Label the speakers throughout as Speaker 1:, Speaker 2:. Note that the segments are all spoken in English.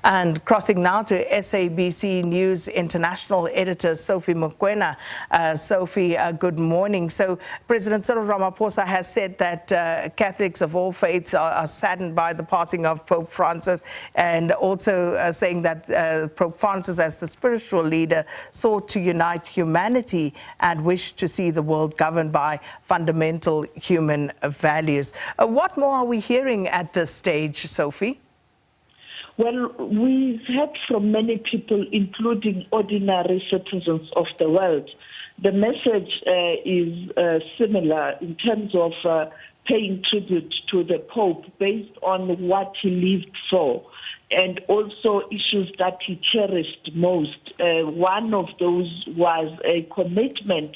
Speaker 1: And crossing now to SABC News International Editor Sophie Mokoena. Sophie, good morning. So President Cyril Ramaphosa has said that Catholics of all faiths are saddened by the passing of Pope Francis, and also saying that Pope Francis, as the spiritual leader, sought to unite humanity and wished to see the world governed by fundamental human values. What more are we hearing at this stage, Sophie?
Speaker 2: Well, we've heard from many people, including ordinary citizens of the world. The message is similar in terms of paying tribute to the Pope based on what he lived for, and also issues that he cherished most. One of those was a commitment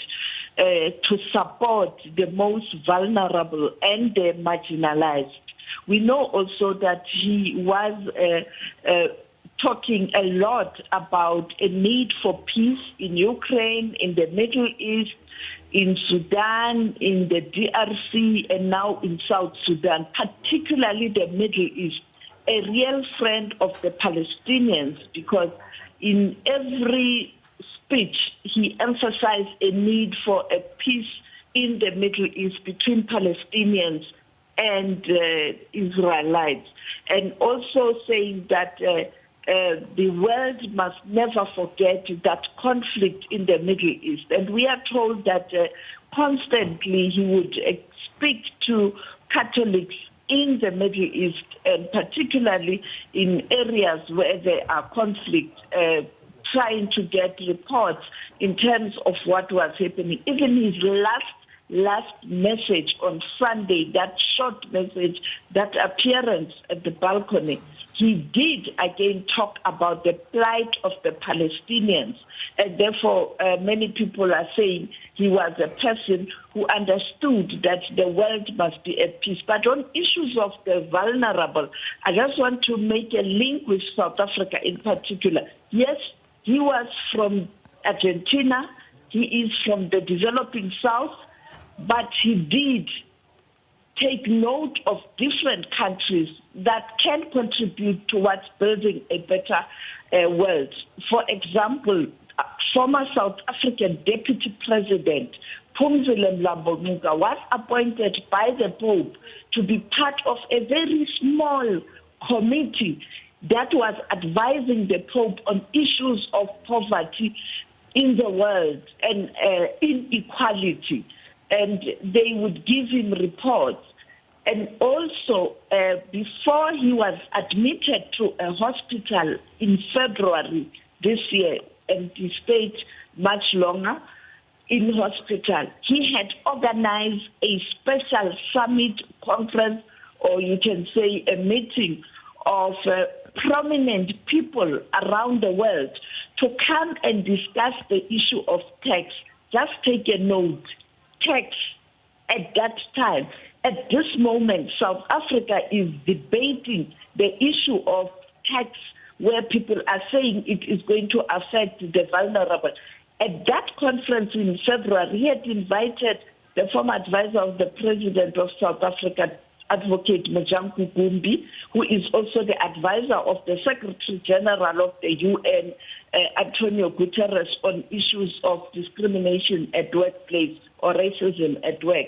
Speaker 2: to support the most vulnerable and the marginalized. We know also that he was talking a lot about a need for peace in Ukraine, in the Middle East, in Sudan, in the DRC, and now in South Sudan, particularly the Middle East. A real friend of the Palestinians, because in every speech he emphasized a need for a peace in the Middle East between Palestinians and Israelites, and also saying that the world must never forget that conflict in the Middle East. And we are told that constantly he would speak to Catholics in the Middle East, and particularly in areas where there are conflicts, trying to get reports in terms of what was happening. Even his last message on Sunday, that short message, that appearance at the balcony, he did again talk about the plight of the Palestinians. And therefore, many people are saying he was a person who understood that the world must be at peace. But on issues of the vulnerable, I just want to make a link with South Africa in particular. Yes, he was from Argentina. He is from the developing South. But he did take note of different countries that can contribute towards building a better world. For example, former South African Deputy President Phumzile Mlambo-Ngcuka was appointed by the Pope to be part of a very small committee that was advising the Pope on issues of poverty in the world and inequality. And they would give him reports. And also, before he was admitted to a hospital in February this year, and he stayed much longer in hospital, he had organized a special summit conference, or you can say a meeting of prominent people around the world to come and discuss the issue of tax. Just take a note. Tax at that time. At this moment, South Africa is debating the issue of tax, where people are saying it is going to affect the vulnerable. At that conference in February, he had invited the former advisor of the President of South Africa, Advocate Mojanku Gumbi, who is also the advisor of the Secretary General of the UN, Antonio Guterres, on issues of discrimination at workplace or racism at work.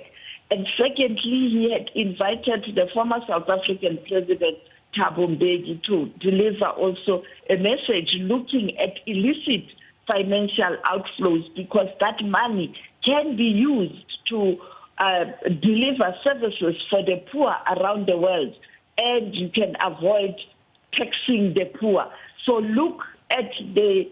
Speaker 2: And secondly, he had invited the former South African President Thabo Mbeki to deliver also a message looking at illicit financial outflows, because that money can be used to deliver services for the poor around the world, and you can avoid taxing the poor. So look at the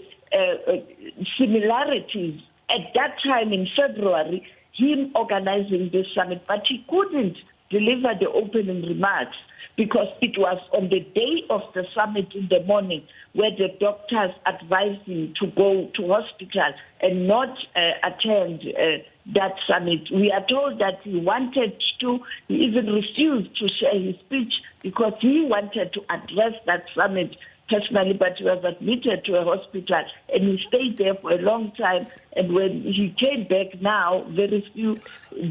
Speaker 2: similarities. At that time in February, him organizing this summit, but he couldn't deliver the opening remarks because it was on the day of the summit in the morning where the doctors advised him to go to hospital and not attend that summit. We are told that he wanted to, he even refused to share his speech because he wanted to address that summit personally, but he was admitted to a hospital and he stayed there for a long time. And when he came back now, very few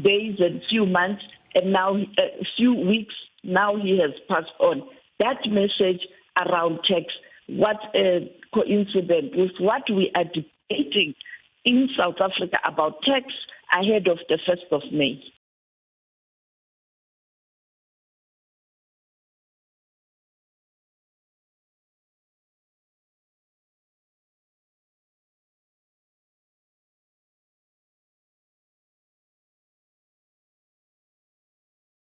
Speaker 2: days and few months, and now a few weeks, now he has passed on. That message around tax what a coincidence with what we are debating in South Africa about tax ahead of the 1st of May.